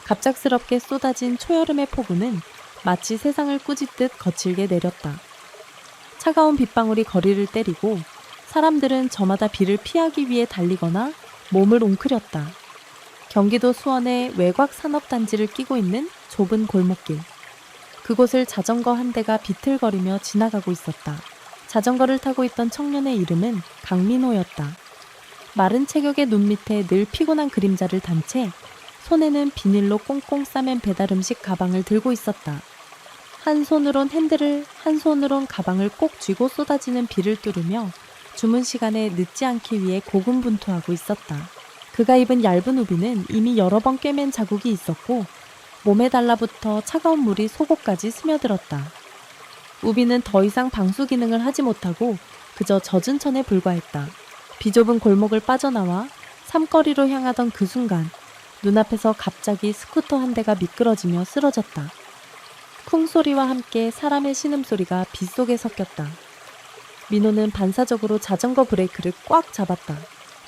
갑작스럽게 쏟아진 초여름의 폭우는 마치 세상을 꾸짖듯 거칠게 내렸다. 차가운 빗방울이 거리를 때리고 사람들은 저마다 비를 피하기 위해 달리거나 몸을 웅크렸다. 경기도 수원의 외곽 산업단지를 끼고 있는 좁은 골목길. 그곳을 자전거 한 대가 비틀거리며 지나가고 있었다. 자전거를 타고 있던 청년의 이름은 강민호였다. 마른 체격의 눈 밑에 늘 피곤한 그림자를 단 채 손에는 비닐로 꽁꽁 싸맨 배달음식 가방을 들고 있었다. 한 손으론 핸들을, 한 손으론 가방을 꼭 쥐고 쏟아지는 비를 뚫으며 주문 시간에 늦지 않기 위해 고군분투하고 있었다. 그가 입은 얇은 우비는 이미 여러 번 꿰맨 자국이 있었고 몸에 달라붙어 차가운 물이 속옷까지 스며들었다. 우비는 더 이상 방수 기능을 하지 못하고 그저 젖은 천에 불과했다. 비좁은 골목을 빠져나와 삼거리로 향하던 그 순간 눈앞에서 갑자기 스쿠터 한 대가 미끄러지며 쓰러졌다. 쿵 소리와 함께 사람의 신음소리가 빗속에 섞였다. 민호는 반사적으로 자전거 브레이크를 꽉 잡았다.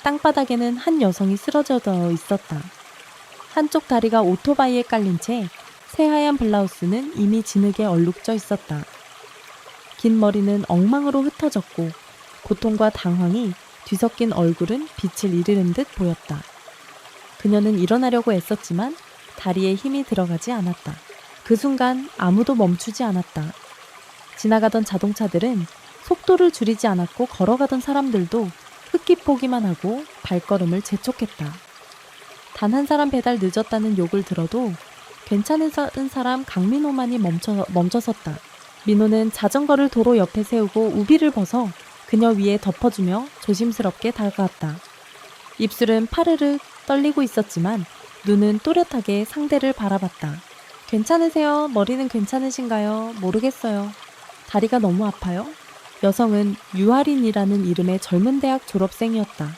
땅바닥에는 한 여성이 쓰러져 있었다. 한쪽 다리가 오토바이에 깔린 채 새하얀 블라우스는 이미 진흙에 얼룩져 있었다. 긴 머리는 엉망으로 흩어졌고 고통과 당황이 뒤섞인 얼굴은 빛을 잃은 듯 보였다. 그녀는 일어나려고 애썼지만 다리에 힘이 들어가지 않았다. 그 순간 아무도 멈추지 않았다. 지나가던 자동차들은 속도를 줄이지 않았고 걸어가던 사람들도 흑기포기만 하고 발걸음을 재촉했다. 단 한 사람 배달 늦었다는 욕을 들어도 괜찮은 사람 강민호만이 멈춰섰다. 민호는 자전거를 도로 옆에 세우고 우비를 벗어 그녀 위에 덮어주며 조심스럽게 다가갔다. 입술은 파르르 떨리고 있었지만 눈은 또렷하게 상대를 바라봤다. 괜찮으세요? 머리는 괜찮으신가요? 모르겠어요. 다리가 너무 아파요? 여성은 유아린이라는 이름의 젊은 대학 졸업생이었다.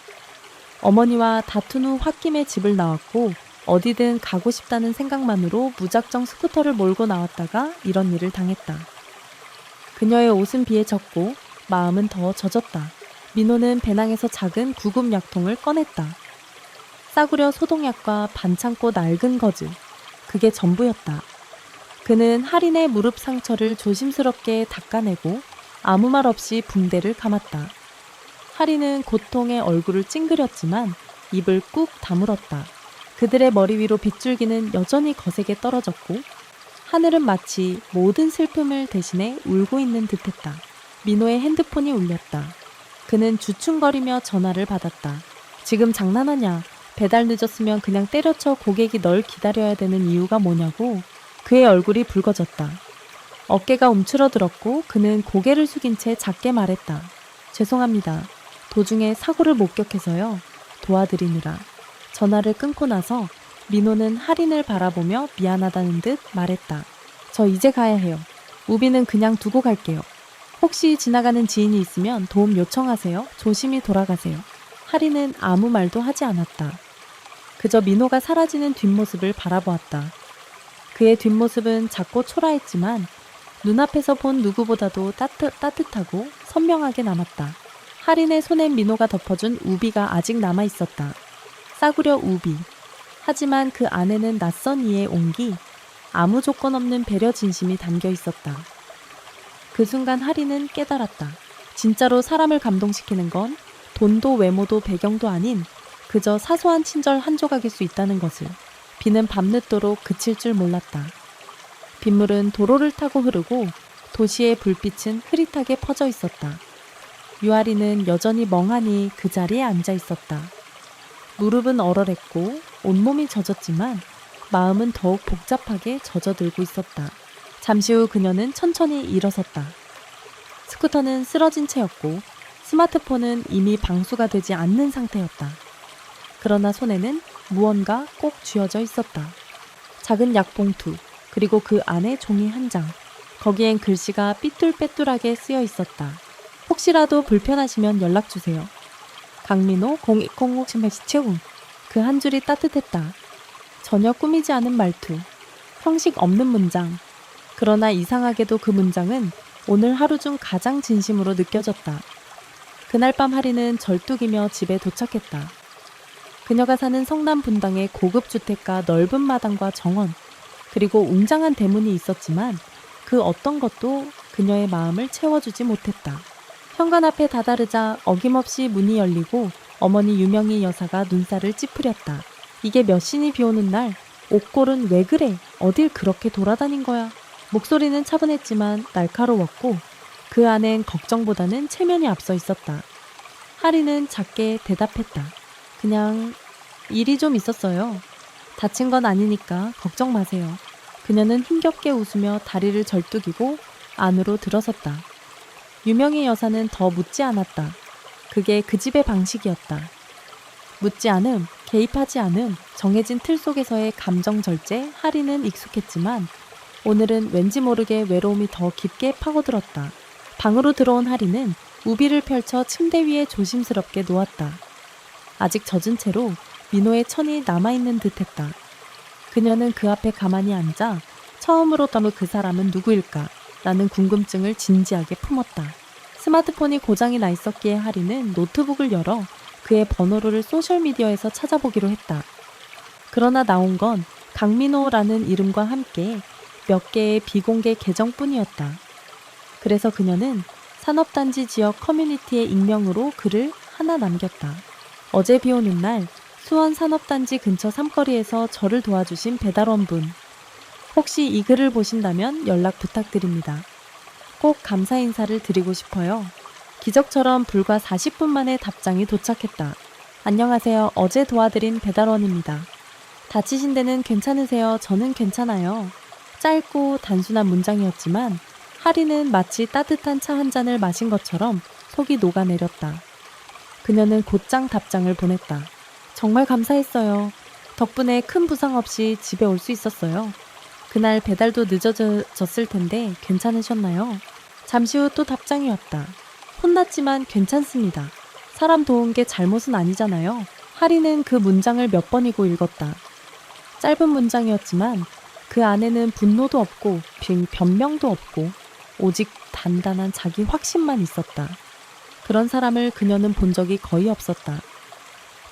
어머니와 다툰 후 홧김에 집을 나왔고 어디든 가고 싶다는 생각만으로 무작정 스쿠터를 몰고 나왔다가 이런 일을 당했다. 그녀의 옷은 비에 젖고 마음은 더 젖었다. 민호는 배낭에서 작은 구급 약통을 꺼냈다. 싸구려 소독약과 반창고 낡은 거즈, 그게 전부였다. 그는 할인의 무릎 상처를 조심스럽게 닦아내고 아무 말 없이 붕대를 감았다. 할인은 고통에 얼굴을 찡그렸지만 입을 꾹 다물었다. 그들의 머리 위로 빗줄기는 여전히 거세게 떨어졌고 하늘은 마치 모든 슬픔을 대신해 울고 있는 듯했다. 민호의 핸드폰이 울렸다. 그는 주춤거리며 전화를 받았다. 지금 장난하냐? 배달 늦었으면 그냥 때려쳐 고객이 널 기다려야 되는 이유가 뭐냐고. 그의 얼굴이 붉어졌다. 어깨가 움츠러들었고 그는 고개를 숙인 채 작게 말했다. 죄송합니다. 도중에 사고를 목격해서요. 도와드리느라. 전화를 끊고 나서 민호는 할인을 바라보며 미안하다는 듯 말했다. 저 이제 가야 해요. 우비는 그냥 두고 갈게요. 혹시 지나가는 지인이 있으면 도움 요청하세요. 조심히 돌아가세요. 할인은 아무 말도 하지 않았다. 그저 민호가 사라지는 뒷모습을 바라보았다. 그의 뒷모습은 작고 초라했지만 눈앞에서 본 누구보다도 따뜻하고 선명하게 남았다. 할인의 손에 민호가 덮어준 우비가 아직 남아있었다. 싸구려 우비. 하지만 그 안에는 낯선 이의 온기, 아무 조건 없는 배려 진심이 담겨 있었다. 그 순간 할인은 깨달았다. 진짜로 사람을 감동시키는 건 돈도 외모도 배경도 아닌 그저 사소한 친절 한 조각일 수 있다는 것을. 비는 밤늦도록 그칠 줄 몰랐다. 빗물은 도로를 타고 흐르고 도시의 불빛은 흐릿하게 퍼져 있었다. 유아리는 여전히 멍하니 그 자리에 앉아 있었다. 무릎은 얼얼했고 온몸이 젖었지만 마음은 더욱 복잡하게 젖어들고 있었다. 잠시 후 그녀는 천천히 일어섰다. 스쿠터는 쓰러진 채였고 스마트폰은 이미 방수가 되지 않는 상태였다. 그러나 손에는 무언가 꼭 쥐어져 있었다. 작은 약봉투, 그리고 그 안에 종이 한 장. 거기엔 글씨가 삐뚤빼뚤하게 쓰여 있었다. 혹시라도 불편하시면 연락주세요. 강민호 020-67. 그 한 줄이 따뜻했다. 전혀 꾸미지 않은 말투. 형식 없는 문장. 그러나 이상하게도 그 문장은 오늘 하루 중 가장 진심으로 느껴졌다. 그날 밤 할인은 절뚝이며 집에 도착했다. 그녀가 사는 성남 분당의 고급 주택가 넓은 마당과 정원, 그리고 웅장한 대문이 있었지만 그 어떤 것도 그녀의 마음을 채워주지 못했다. 현관 앞에 다다르자 어김없이 문이 열리고 어머니 유명희 여사가 눈살을 찌푸렸다. 이게 몇 신이 비 오는 날 옥골은 왜 그래? 어딜 그렇게 돌아다닌 거야? 목소리는 차분했지만 날카로웠고 그 안엔 걱정보다는 체면이 앞서 있었다. 하리는 작게 대답했다. 그냥 일이 좀 있었어요. 다친 건 아니니까 걱정 마세요. 그녀는 힘겹게 웃으며 다리를 절뚝이고 안으로 들어섰다. 유명희 여사는 더 묻지 않았다. 그게 그 집의 방식이었다. 묻지 않음, 개입하지 않음, 정해진 틀 속에서의 감정 절제, 하리는 익숙했지만 오늘은 왠지 모르게 외로움이 더 깊게 파고들었다. 방으로 들어온 하리는 우비를 펼쳐 침대 위에 조심스럽게 놓았다. 아직 젖은 채로 민호의 천이 남아있는 듯했다. 그녀는 그 앞에 가만히 앉아 처음으로 떠는 그 사람은 누구일까? 라는 궁금증을 진지하게 품었다. 스마트폰이 고장이 나 있었기에 하리는 노트북을 열어 그의 번호를 소셜미디어에서 찾아보기로 했다. 그러나 나온 건 강민호라는 이름과 함께 몇 개의 비공개 계정뿐이었다. 그래서 그녀는 산업단지 지역 커뮤니티의 익명으로 글을 하나 남겼다. 어제 비 오는 날 수원 산업단지 근처 삼거리에서 저를 도와주신 배달원분. 혹시 이 글을 보신다면 연락 부탁드립니다. 꼭 감사 인사를 드리고 싶어요. 기적처럼 불과 40분 만에 답장이 도착했다. 안녕하세요. 어제 도와드린 배달원입니다. 다치신 데는 괜찮으세요? 저는 괜찮아요. 짧고 단순한 문장이었지만 하리는 마치 따뜻한 차 한 잔을 마신 것처럼 속이 녹아내렸다. 그녀는 곧장 답장을 보냈다. 정말 감사했어요. 덕분에 큰 부상 없이 집에 올 수 있었어요. 그날 배달도 늦어졌을 텐데 괜찮으셨나요? 잠시 후 또 답장이 왔다. 혼났지만 괜찮습니다. 사람 도운 게 잘못은 아니잖아요. 하리는 그 문장을 몇 번이고 읽었다. 짧은 문장이었지만 그 안에는 분노도 없고 변명도 없고 오직 단단한 자기 확신만 있었다. 그런 사람을 그녀는 본 적이 거의 없었다.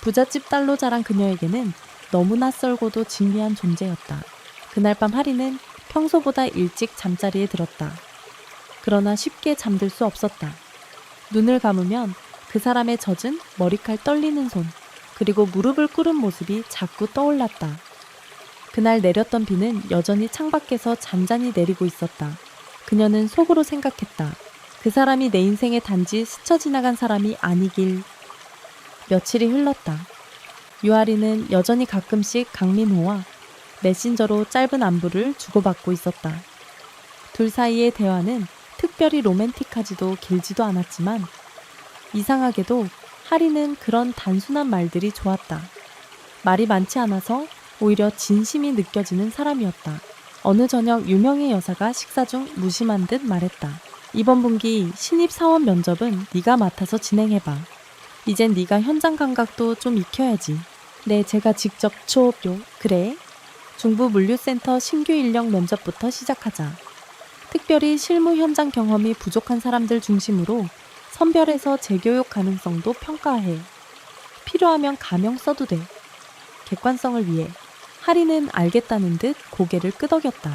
부잣집 딸로 자란 그녀에게는 너무 낯설고도 진미한 존재였다. 그날 밤 하리는 평소보다 일찍 잠자리에 들었다. 그러나 쉽게 잠들 수 없었다. 눈을 감으면 그 사람의 젖은 머리칼 떨리는 손, 그리고 무릎을 꿇은 모습이 자꾸 떠올랐다. 그날 내렸던 비는 여전히 창밖에서 잔잔히 내리고 있었다. 그녀는 속으로 생각했다. 그 사람이 내 인생에 단지 스쳐 지나간 사람이 아니길. 며칠이 흘렀다. 유아리는 여전히 가끔씩 강민호와 메신저로 짧은 안부를 주고받고 있었다. 둘 사이의 대화는 특별히 로맨틱하지도 길지도 않았지만 이상하게도 하리는 그런 단순한 말들이 좋았다. 말이 많지 않아서 오히려 진심이 느껴지는 사람이었다. 어느 저녁 유명희 여사가 식사 중 무심한 듯 말했다. 이번 분기 신입 사원 면접은 네가 맡아서 진행해봐. 이젠 네가 현장 감각도 좀 익혀야지. 네, 제가 직접 그래. 중부 물류센터 신규 인력 면접부터 시작하자. 특별히 실무 현장 경험이 부족한 사람들 중심으로 선별해서 재교육 가능성도 평가해. 필요하면 가명 써도 돼. 객관성을 위해. 하리는 알겠다는 듯 고개를 끄덕였다.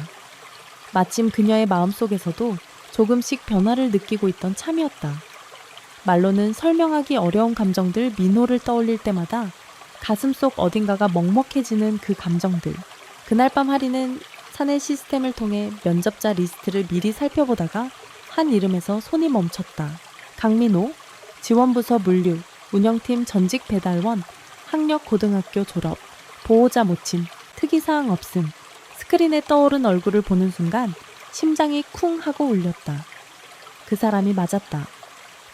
마침 그녀의 마음속에서도 조금씩 변화를 느끼고 있던 참이었다. 말로는 설명하기 어려운 감정들 민호를 떠올릴 때마다 가슴속 어딘가가 먹먹해지는 그 감정들. 그날 밤 하리는 사내 시스템을 통해 면접자 리스트를 미리 살펴보다가 한 이름에서 손이 멈췄다. 강민호, 지원부서 물류, 운영팀 전직 배달원, 학력 고등학교 졸업, 보호자 모친, 특이사항 없음. 스크린에 떠오른 얼굴을 보는 순간 심장이 쿵 하고 울렸다. 그 사람이 맞았다.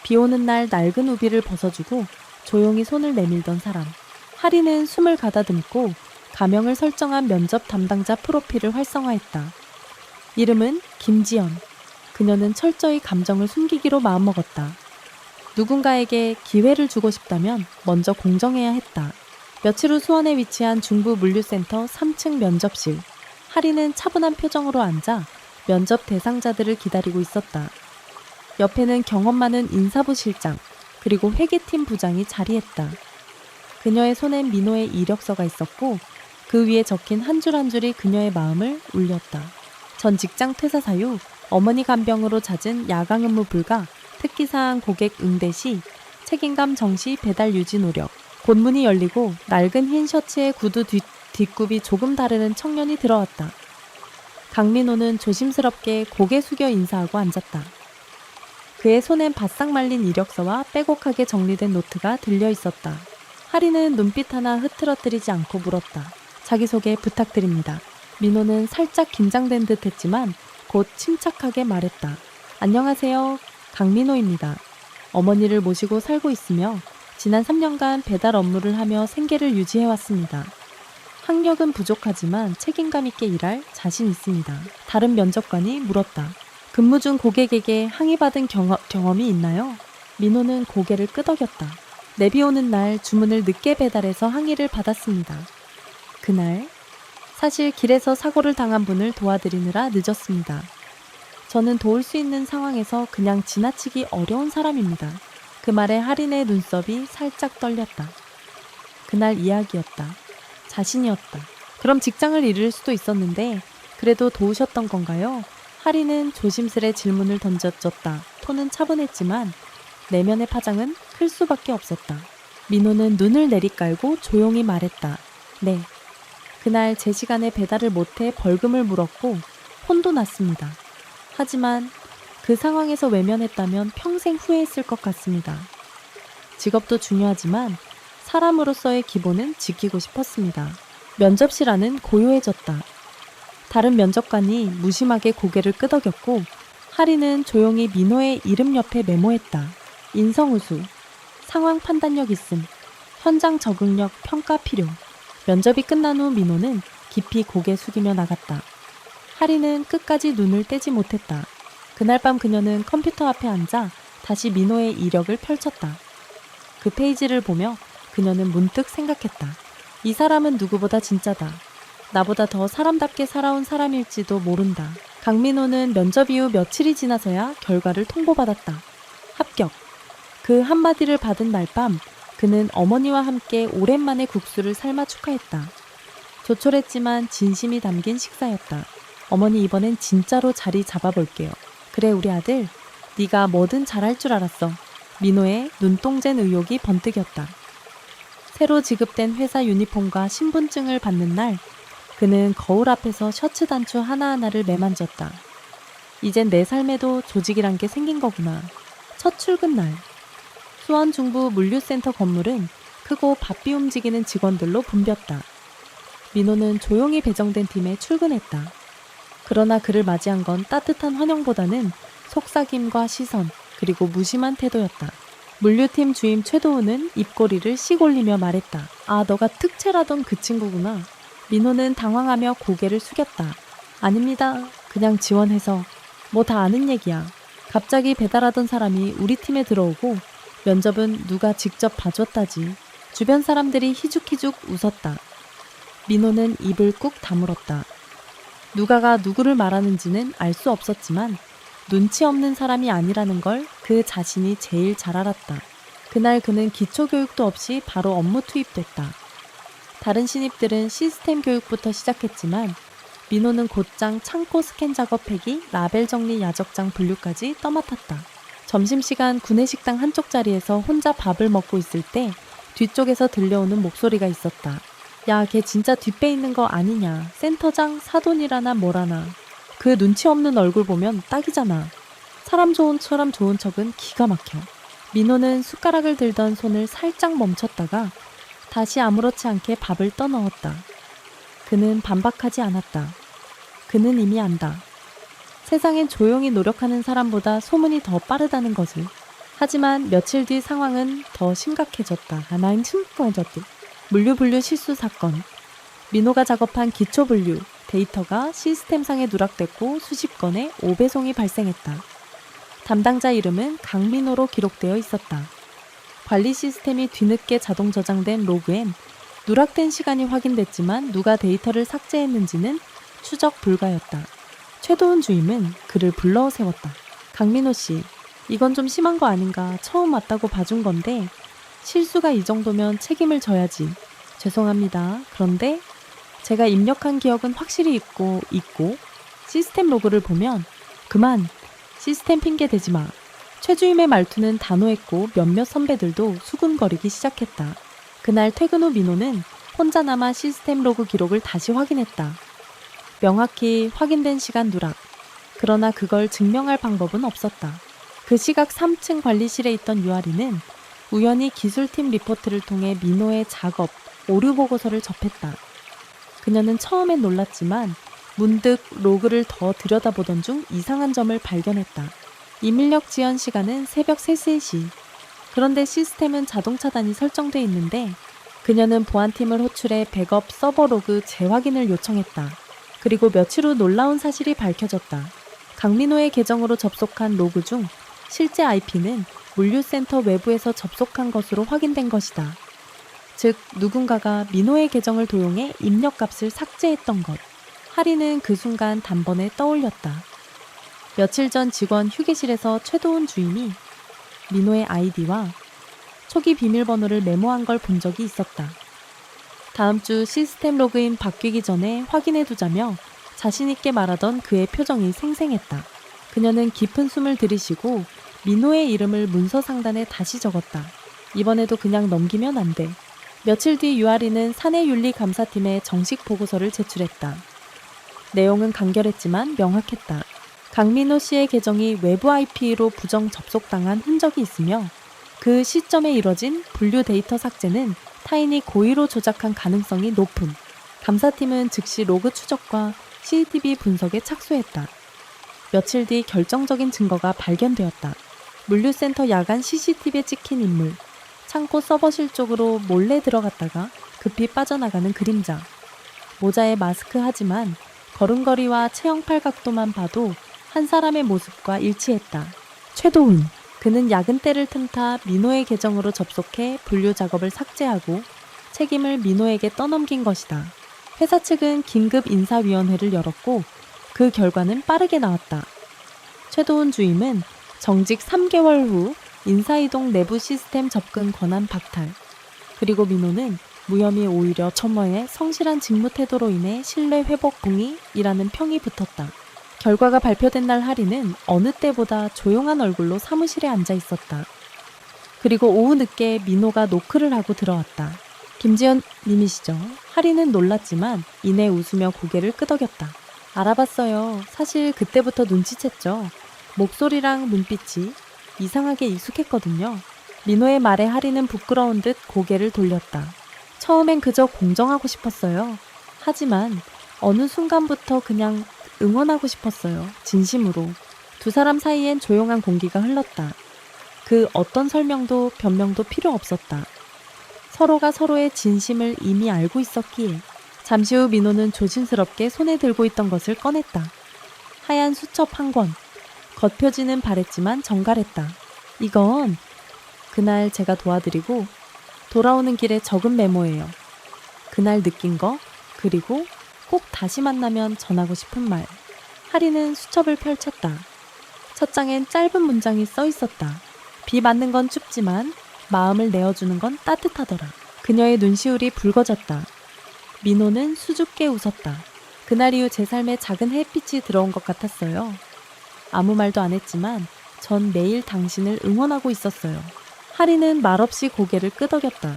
비 오는 날 낡은 우비를 벗어주고 조용히 손을 내밀던 사람. 하리는 숨을 가다듬고 가명을 설정한 면접 담당자 프로필을 활성화했다. 이름은 김지연. 그녀는 철저히 감정을 숨기기로 마음먹었다. 누군가에게 기회를 주고 싶다면 먼저 공정해야 했다. 며칠 후 수원에 위치한 중부 물류센터 3층 면접실. 하리는 차분한 표정으로 앉아 면접 대상자들을 기다리고 있었다. 옆에는 경험 많은 인사부 실장, 그리고 회계팀 부장이 자리했다. 그녀의 손엔 민호의 이력서가 있었고 그 위에 적힌 한 줄 한 줄이 그녀의 마음을 울렸다. 전 직장 퇴사 사유, 어머니 간병으로 잦은 야간 근무 불가, 특기사항 고객 응대 시, 책임감 정시 배달 유지 노력. 곧 문이 열리고 낡은 흰 셔츠에 구두 뒷굽이 조금 다르는 청년이 들어왔다. 강민호는 조심스럽게 고개 숙여 인사하고 앉았다. 그의 손엔 바싹 말린 이력서와 빼곡하게 정리된 노트가 들려 있었다. 하리는 눈빛 하나 흐트러뜨리지 않고 물었다. 자기소개 부탁드립니다. 민호는 살짝 긴장된 듯 했지만 곧 침착하게 말했다. 안녕하세요. 강민호입니다. 어머니를 모시고 살고 있으며 지난 3년간 배달 업무를 하며 생계를 유지해왔습니다. 학력은 부족하지만 책임감 있게 일할 자신 있습니다. 다른 면접관이 물었다. 근무 중 고객에게 항의받은 경험이 있나요? 민호는 고개를 끄덕였다. 내비 오는 날 주문을 늦게 배달해서 항의를 받았습니다. 그날 사실 길에서 사고를 당한 분을 도와드리느라 늦었습니다. 저는 도울 수 있는 상황에서 그냥 지나치기 어려운 사람입니다. 그 말에 하린의 눈썹이 살짝 떨렸다. 그날 이야기였다. 자신이었다. 그럼 직장을 잃을 수도 있었는데 그래도 도우셨던 건가요? 하린은 조심스레 질문을 던져줬다. 톤은 차분했지만 내면의 파장은 클 수밖에 없었다. 민호는 눈을 내리깔고 조용히 말했다. 네. 그날 제 시간에 배달을 못해 벌금을 물었고 혼도 났습니다. 하지만 그 상황에서 외면했다면 평생 후회했을 것 같습니다. 직업도 중요하지만 사람으로서의 기본은 지키고 싶었습니다. 면접실 안은 고요해졌다. 다른 면접관이 무심하게 고개를 끄덕였고 하리는 조용히 민호의 이름 옆에 메모했다. 인성우수, 상황 판단력 있음, 현장 적응력 평가 필요. 면접이 끝난 후 민호는 깊이 고개 숙이며 나갔다. 하리는 끝까지 눈을 떼지 못했다. 그날 밤 그녀는 컴퓨터 앞에 앉아 다시 민호의 이력을 펼쳤다. 그 페이지를 보며 그녀는 문득 생각했다. 이 사람은 누구보다 진짜다. 나보다 더 사람답게 살아온 사람일지도 모른다. 강민호는 면접 이후 며칠이 지나서야 결과를 통보받았다. 합격. 그 한마디를 받은 날 밤 그는 어머니와 함께 오랜만에 국수를 삶아 축하했다. 조촐했지만 진심이 담긴 식사였다. 어머니 이번엔 진짜로 자리 잡아볼게요. 그래 우리 아들, 네가 뭐든 잘할 줄 알았어. 민호의 눈동잔 의욕이 번뜩였다. 새로 지급된 회사 유니폼과 신분증을 받는 날 그는 거울 앞에서 셔츠 단추 하나하나를 매만졌다. 이젠 내 삶에도 조직이란 게 생긴 거구나. 첫 출근 날 수원 중부 물류센터 건물은 크고 바삐 움직이는 직원들로 붐볐다. 민호는 조용히 배정된 팀에 출근했다. 그러나 그를 맞이한 건 따뜻한 환영보다는 속삭임과 시선 그리고 무심한 태도였다. 물류팀 주임 최도우는 입꼬리를 씩 올리며 말했다. 아, 너가 특채라던 그 친구구나. 민호는 당황하며 고개를 숙였다. 아닙니다. 그냥 지원해서. 뭐 다 아는 얘기야. 갑자기 배달하던 사람이 우리 팀에 들어오고 면접은 누가 직접 봐줬다지. 주변 사람들이 희죽희죽 웃었다. 민호는 입을 꾹 다물었다. 누가가 누구를 말하는지는 알 수 없었지만 눈치 없는 사람이 아니라는 걸 그 자신이 제일 잘 알았다. 그날 그는 기초교육도 없이 바로 업무 투입됐다. 다른 신입들은 시스템 교육부터 시작했지만 민호는 곧장 창고 스캔 작업 폐기, 라벨 정리 야적장 분류까지 떠맡았다. 점심시간 구내식당 한쪽 자리에서 혼자 밥을 먹고 있을 때 뒤쪽에서 들려오는 목소리가 있었다. 야, 걔 진짜 뒷배 있는 거 아니냐. 센터장 사돈이라나 뭐라나. 그 눈치 없는 얼굴 보면 딱이잖아. 사람 좋은 척은 기가 막혀. 민호는 숟가락을 들던 손을 살짝 멈췄다가 다시 아무렇지 않게 밥을 떠넣었다. 그는 반박하지 않았다. 그는 이미 안다. 세상엔 조용히 노력하는 사람보다 소문이 더 빠르다는 것을. 하지만 며칠 뒤 상황은 더 심각해졌다. 물류 분류 실수 사건. 민호가 작업한 기초 분류 데이터가 시스템상에 누락됐고 수십 건의 오배송이 발생했다. 담당자 이름은 강민호로 기록되어 있었다. 관리 시스템이 뒤늦게 자동 저장된 로그엔 누락된 시간이 확인됐지만 누가 데이터를 삭제했는지는 추적 불가였다. 최도훈 주임은 그를 불러 세웠다. 강민호 씨, 이건 좀 심한 거 아닌가. 처음 왔다고 봐준 건데 실수가 이 정도면 책임을 져야지. 죄송합니다. 그런데 제가 입력한 기억은 확실히 있고 시스템 로그를 보면 그만. 시스템 핑계 대지 마. 최주임의 말투는 단호했고 몇몇 선배들도 수군거리기 시작했다. 그날 퇴근 후 민호는 혼자 남아 시스템 로그 기록을 다시 확인했다. 명확히 확인된 시간 누락. 그러나 그걸 증명할 방법은 없었다. 그 시각 3층 관리실에 있던 유아리는 우연히 기술팀 리포트를 통해 민호의 작업, 오류 보고서를 접했다. 그녀는 처음엔 놀랐지만 문득 로그를 더 들여다보던 중 이상한 점을 발견했다. 임인력 지연 시간은 새벽 3, 4시. 그런데 시스템은 자동 차단이 설정돼 있는데 그녀는 보안팀을 호출해 백업 서버 로그 재확인을 요청했다. 그리고 며칠 후 놀라운 사실이 밝혀졌다. 강민호의 계정으로 접속한 로그 중 실제 IP는 물류센터 외부에서 접속한 것으로 확인된 것이다. 즉 누군가가 민호의 계정을 도용해 입력값을 삭제했던 것. 하리는 그 순간 단번에 떠올렸다. 며칠 전 직원 휴게실에서 최도훈 주임이 민호의 아이디와 초기 비밀번호를 메모한 걸 본 적이 있었다. 다음 주 시스템 로그인 바뀌기 전에 확인해두자며 자신있게 말하던 그의 표정이 생생했다. 그녀는 깊은 숨을 들이쉬고 민호의 이름을 문서 상단에 다시 적었다. 이번에도 그냥 넘기면 안 돼. 며칠 뒤 유아리는 사내윤리감사팀에 정식 보고서를 제출했다. 내용은 간결했지만 명확했다. 강민호 씨의 계정이 외부 IP로 부정 접속당한 흔적이 있으며 그 시점에 이뤄진 분류 데이터 삭제는 타인이 고의로 조작한 가능성이 높음. 감사팀은 즉시 로그 추적과 CCTV 분석에 착수했다. 며칠 뒤 결정적인 증거가 발견되었다. 물류센터 야간 CCTV에 찍힌 인물. 창고 서버실 쪽으로 몰래 들어갔다가 급히 빠져나가는 그림자. 모자에 마스크 하지만 걸음걸이와 체형팔 각도만 봐도 한 사람의 모습과 일치했다. 최도훈. 그는 야근때를 틈타 민호의 계정으로 접속해 분류 작업을 삭제하고 책임을 민호에게 떠넘긴 것이다. 회사 측은 긴급 인사위원회를 열었고 그 결과는 빠르게 나왔다. 최도훈 주임은 정직 3개월 후 인사이동 내부 시스템 접근 권한 박탈. 그리고 민호는 무혐의 오히려 첨어의 성실한 직무 태도로 인해 신뢰 회복 봉의이라는 평이 붙었다. 결과가 발표된 날 하리는 어느 때보다 조용한 얼굴로 사무실에 앉아 있었다. 그리고 오후 늦게 민호가 노크를 하고 들어왔다. 김지연 님이시죠? 하리는 놀랐지만 이내 웃으며 고개를 끄덕였다. 알아봤어요. 사실 그때부터 눈치챘죠. 목소리랑 눈빛이 이상하게 익숙했거든요. 민호의 말에 하리는 부끄러운 듯 고개를 돌렸다. 처음엔 그저 공정하고 싶었어요. 하지만 어느 순간부터 그냥 응원하고 싶었어요. 진심으로. 두 사람 사이엔 조용한 공기가 흘렀다. 그 어떤 설명도 변명도 필요 없었다. 서로가 서로의 진심을 이미 알고 있었기에. 잠시 후 민호는 조심스럽게 손에 들고 있던 것을 꺼냈다. 하얀 수첩 한 권. 겉표지는 바랬지만 정갈했다. 이건 그날 제가 도와드리고 돌아오는 길에 적은 메모예요. 그날 느낀 거, 그리고 꼭 다시 만나면 전하고 싶은 말. 하리는 수첩을 펼쳤다. 첫 장엔 짧은 문장이 써 있었다. 비 맞는 건 춥지만 마음을 내어주는 건 따뜻하더라. 그녀의 눈시울이 붉어졌다. 민호는 수줍게 웃었다. 그날 이후 제 삶에 작은 햇빛이 들어온 것 같았어요. 아무 말도 안 했지만 전 매일 당신을 응원하고 있었어요. 하리는 말없이 고개를 끄덕였다.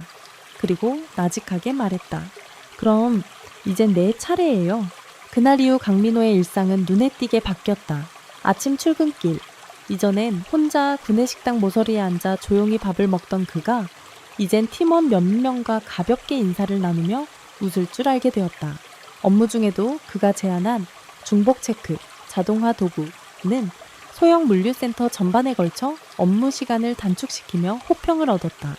그리고 나직하게 말했다. 그럼 이젠 내 차례예요. 그날 이후 강민호의 일상은 눈에 띄게 바뀌었다. 아침 출근길. 이전엔 혼자 구내식당 모서리에 앉아 조용히 밥을 먹던 그가 이젠 팀원 몇 명과 가볍게 인사를 나누며 웃을 줄 알게 되었다. 업무 중에도 그가 제안한 중복 체크, 자동화 도구는 소형 물류센터 전반에 걸쳐 업무 시간을 단축시키며 호평을 얻었다.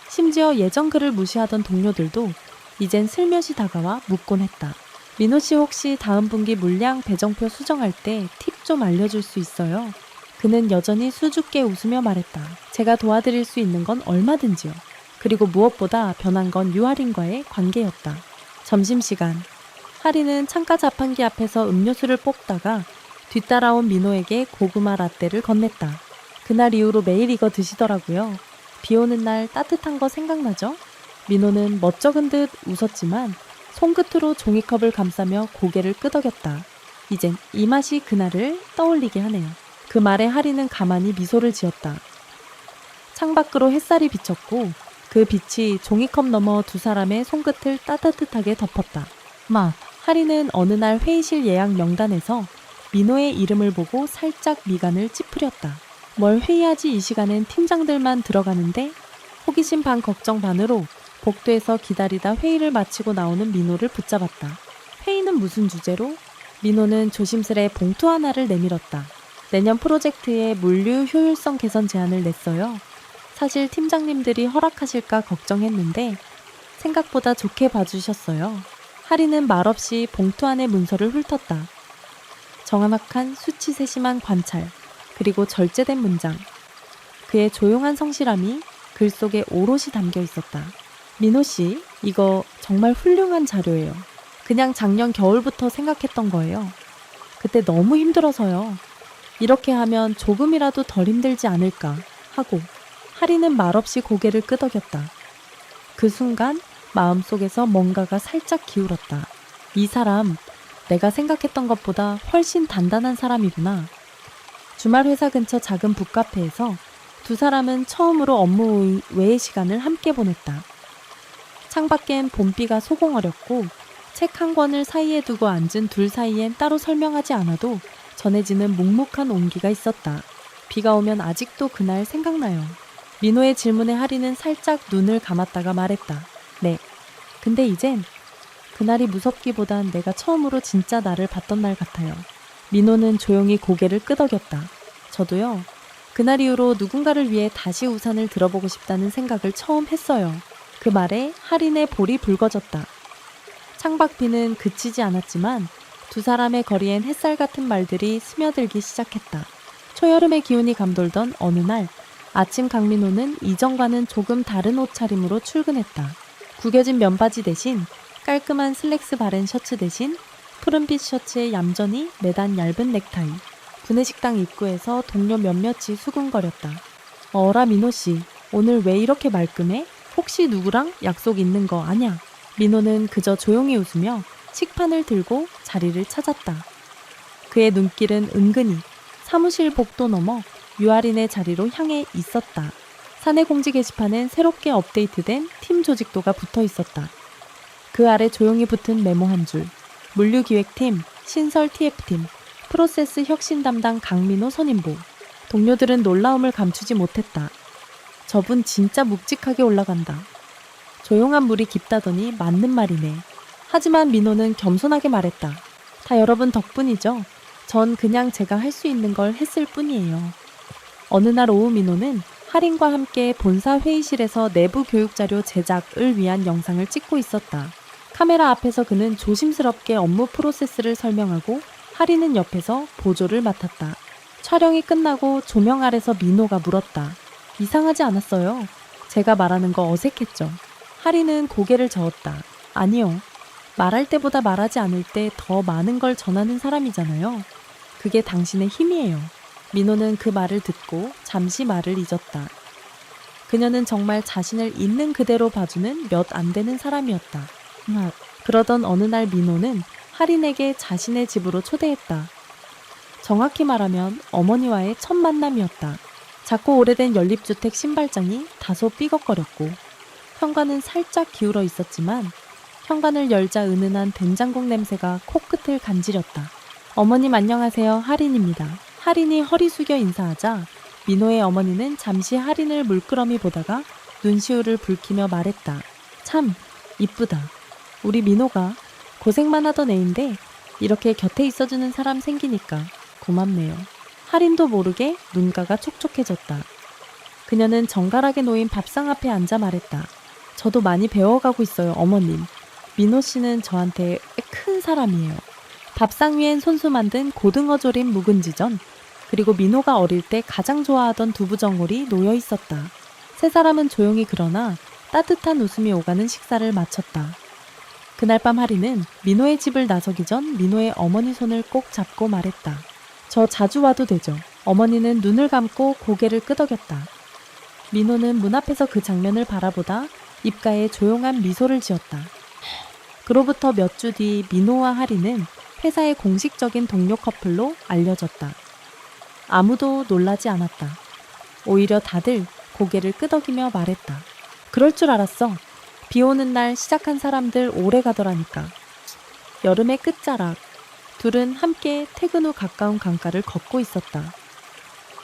심지어 예전 그를 무시하던 동료들도 이젠 슬며시 다가와 묻곤 했다. 민호 씨 혹시 다음 분기 물량 배정표 수정할 때 팁 좀 알려줄 수 있어요? 그는 여전히 수줍게 웃으며 말했다. 제가 도와드릴 수 있는 건 얼마든지요. 그리고 무엇보다 변한 건 유아린과의 관계였다. 점심시간. 하리는 창가 자판기 앞에서 음료수를 뽑다가 뒤따라온 민호에게 고구마 라떼를 건넸다. 그날 이후로 매일 이거 드시더라고요. 비 오는 날 따뜻한 거 생각나죠? 민호는 멋쩍은 듯 웃었지만 손끝으로 종이컵을 감싸며 고개를 끄덕였다. 이젠 이 맛이 그날을 떠올리게 하네요. 그 말에 하리는 가만히 미소를 지었다. 창밖으로 햇살이 비쳤고 그 빛이 종이컵 너머 두 사람의 손끝을 따뜻하게 덮었다. 하리는 어느 날 회의실 예약 명단에서 민호의 이름을 보고 살짝 미간을 찌푸렸다. 뭘 회의하지 이 시간엔 팀장들만 들어가는데 호기심 반 걱정 반으로 복도에서 기다리다 회의를 마치고 나오는 민호를 붙잡았다. 회의는 무슨 주제로? 민호는 조심스레 봉투 하나를 내밀었다. 내년 프로젝트에 물류 효율성 개선 제안을 냈어요. 사실 팀장님들이 허락하실까 걱정했는데 생각보다 좋게 봐주셨어요. 하리는 말없이 봉투 안의 문서를 훑었다. 정확한 수치 세심한 관찰, 그리고 절제된 문장. 그의 조용한 성실함이 글 속에 오롯이 담겨 있었다. 민호 씨, 이거 정말 훌륭한 자료예요. 그냥 작년 겨울부터 생각했던 거예요. 그때 너무 힘들어서요. 이렇게 하면 조금이라도 덜 힘들지 않을까 하고 하리는 말없이 고개를 끄덕였다. 그 순간 마음속에서 뭔가가 살짝 기울었다. 이 사람, 내가 생각했던 것보다 훨씬 단단한 사람이구나. 주말 회사 근처 작은 북카페에서 두 사람은 처음으로 업무 외의 시간을 함께 보냈다. 창밖엔 봄비가 소공어렸고 책 한 권을 사이에 두고 앉은 둘 사이엔 따로 설명하지 않아도 전해지는 묵묵한 온기가 있었다. 비가 오면 아직도 그날 생각나요. 민호의 질문에 하리는 살짝 눈을 감았다가 말했다. 네. 근데 이젠 그날이 무섭기보단 내가 처음으로 진짜 나를 봤던 날 같아요. 민호는 조용히 고개를 끄덕였다. 저도요. 그날 이후로 누군가를 위해 다시 우산을 들어보고 싶다는 생각을 처음 했어요. 그 말에 하린의 볼이 붉어졌다. 창밖 비는 그치지 않았지만 두 사람의 거리엔 햇살 같은 말들이 스며들기 시작했다. 초여름의 기운이 감돌던 어느 날 아침 강민호는 이전과는 조금 다른 옷차림으로 출근했다. 구겨진 면바지 대신 깔끔한 슬랙스 바른 셔츠 대신 푸른빛 셔츠에 얌전히 매단 얇은 넥타이. 구내식당 입구에서 동료 몇몇이 수군거렸다. 어라 민호씨, 오늘 왜 이렇게 말끔해? 혹시 누구랑 약속 있는 거 아냐? 민호는 그저 조용히 웃으며 식판을 들고 자리를 찾았다. 그의 눈길은 은근히 사무실 복도 넘어 유아린의 자리로 향해 있었다. 사내 공지 게시판엔 새롭게 업데이트된 팀 조직도가 붙어 있었다. 그 아래 조용히 붙은 메모 한 줄. 물류기획팀, 신설 TF팀, 프로세스 혁신 담당 강민호 선임보. 동료들은 놀라움을 감추지 못했다. 저분 진짜 묵직하게 올라간다. 조용한 물이 깊다더니 맞는 말이네. 하지만 민호는 겸손하게 말했다. 다 여러분 덕분이죠. 전 그냥 제가 할 수 있는 걸 했을 뿐이에요. 어느 날 오후 민호는 하린과 함께 본사 회의실에서 내부 교육자료 제작을 위한 영상을 찍고 있었다. 카메라 앞에서 그는 조심스럽게 업무 프로세스를 설명하고 하린은 옆에서 보조를 맡았다. 촬영이 끝나고 조명 아래서 민호가 물었다. 이상하지 않았어요? 제가 말하는 거 어색했죠? 하린은 고개를 저었다. 아니요. 말할 때보다 말하지 않을 때 더 많은 걸 전하는 사람이잖아요. 그게 당신의 힘이에요. 민호는 그 말을 듣고 잠시 말을 잊었다. 그녀는 정말 자신을 있는 그대로 봐주는 몇 안 되는 사람이었다. 그러던 어느 날 민호는 하린에게 자신의 집으로 초대했다. 정확히 말하면 어머니와의 첫 만남이었다. 작고 오래된 연립주택 신발장이 다소 삐걱거렸고 현관은 살짝 기울어 있었지만 현관을 열자 은은한 된장국 냄새가 코끝을 간지렸다. 어머님 안녕하세요. 하린입니다. 하린이 허리 숙여 인사하자 민호의 어머니는 잠시 하린을 물끄러미 보다가 눈시울을 붉히며 말했다. 참 이쁘다. 우리 민호가 고생만 하던 애인데 이렇게 곁에 있어주는 사람 생기니까 고맙네요. 하린도 모르게 눈가가 촉촉해졌다. 그녀는 정갈하게 놓인 밥상 앞에 앉아 말했다. 저도 많이 배워가고 있어요, 어머님. 민호 씨는 저한테 큰 사람이에요. 밥상 위엔 손수 만든 고등어 조림 묵은지전, 그리고 민호가 어릴 때 가장 좋아하던 두부전골이 놓여 있었다. 세 사람은 조용히 그러나 따뜻한 웃음이 오가는 식사를 마쳤다. 그날 밤 하리는 민호의 집을 나서기 전 민호의 어머니 손을 꼭 잡고 말했다. 저 자주 와도 되죠? 어머니는 눈을 감고 고개를 끄덕였다. 민호는 문 앞에서 그 장면을 바라보다 입가에 조용한 미소를 지었다. 그로부터 몇 주 뒤 민호와 하리는 회사의 공식적인 동료 커플로 알려졌다. 아무도 놀라지 않았다. 오히려 다들 고개를 끄덕이며 말했다. 그럴 줄 알았어. 비 오는 날 시작한 사람들 오래 가더라니까. 여름의 끝자락, 둘은 함께 퇴근 후 가까운 강가를 걷고 있었다.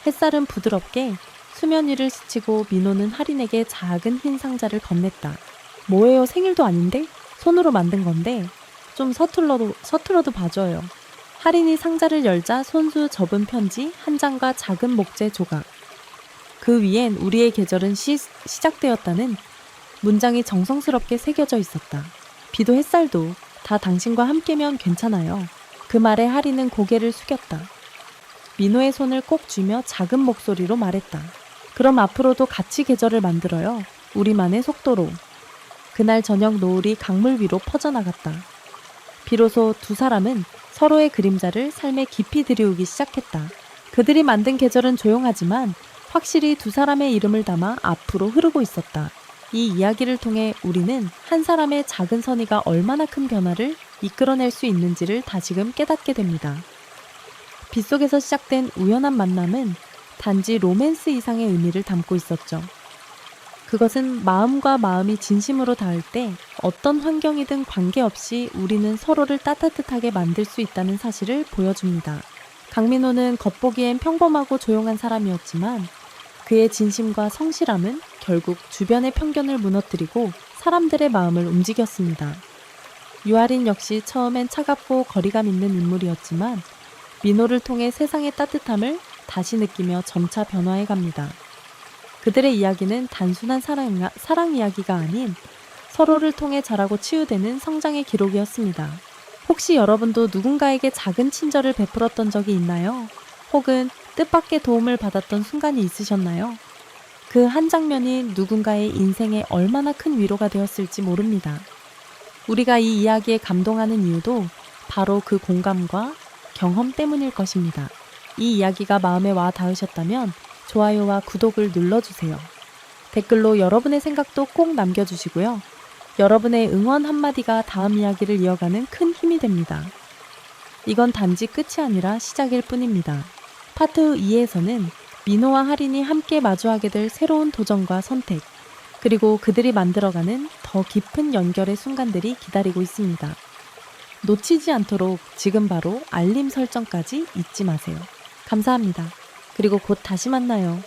햇살은 부드럽게 수면 위를 스치고 민호는 하린에게 작은 흰 상자를 건넸다. 뭐예요? 생일도 아닌데? 손으로 만든 건데 좀 서툴러도 봐줘요. 하린이 상자를 열자 손수 접은 편지 한 장과 작은 목재 조각. 그 위엔 우리의 계절은 시작되었다는 문장이 정성스럽게 새겨져 있었다. 비도 햇살도 다 당신과 함께면 괜찮아요. 그 말에 하리는 고개를 숙였다. 민호의 손을 꼭 쥐며 작은 목소리로 말했다. 그럼 앞으로도 같이 계절을 만들어요. 우리만의 속도로. 그날 저녁 노을이 강물 위로 퍼져나갔다. 비로소 두 사람은 서로의 그림자를 삶에 깊이 들이우기 시작했다. 그들이 만든 계절은 조용하지만 확실히 두 사람의 이름을 담아 앞으로 흐르고 있었다. 이 이야기를 통해 우리는 한 사람의 작은 선의가 얼마나 큰 변화를 이끌어낼 수 있는지를 다시금 깨닫게 됩니다. 빗속에서 시작된 우연한 만남은 단지 로맨스 이상의 의미를 담고 있었죠. 그것은 마음과 마음이 진심으로 닿을 때 어떤 환경이든 관계없이 우리는 서로를 따뜻하게 만들 수 있다는 사실을 보여줍니다. 강민호는 겉보기엔 평범하고 조용한 사람이었지만 그의 진심과 성실함은 결국 주변의 편견을 무너뜨리고 사람들의 마음을 움직였습니다. 유아린 역시 처음엔 차갑고 거리감 있는 인물이었지만 민호를 통해 세상의 따뜻함을 다시 느끼며 점차 변화해 갑니다. 그들의 이야기는 단순한 사랑 이야기가 아닌 서로를 통해 자라고 치유되는 성장의 기록이었습니다. 혹시 여러분도 누군가에게 작은 친절을 베풀었던 적이 있나요? 혹은 뜻밖의 도움을 받았던 순간이 있으셨나요? 그 한 장면이 누군가의 인생에 얼마나 큰 위로가 되었을지 모릅니다. 우리가 이 이야기에 감동하는 이유도 바로 그 공감과 경험 때문일 것입니다. 이 이야기가 마음에 와 닿으셨다면 좋아요와 구독을 눌러주세요. 댓글로 여러분의 생각도 꼭 남겨주시고요. 여러분의 응원 한마디가 다음 이야기를 이어가는 큰 힘이 됩니다. 이건 단지 끝이 아니라 시작일 뿐입니다. 파트 2에서는 민호와 하린이 함께 마주하게 될 새로운 도전과 선택, 그리고 그들이 만들어가는 더 깊은 연결의 순간들이 기다리고 있습니다. 놓치지 않도록 지금 바로 알림 설정까지 잊지 마세요. 감사합니다. 그리고 곧 다시 만나요.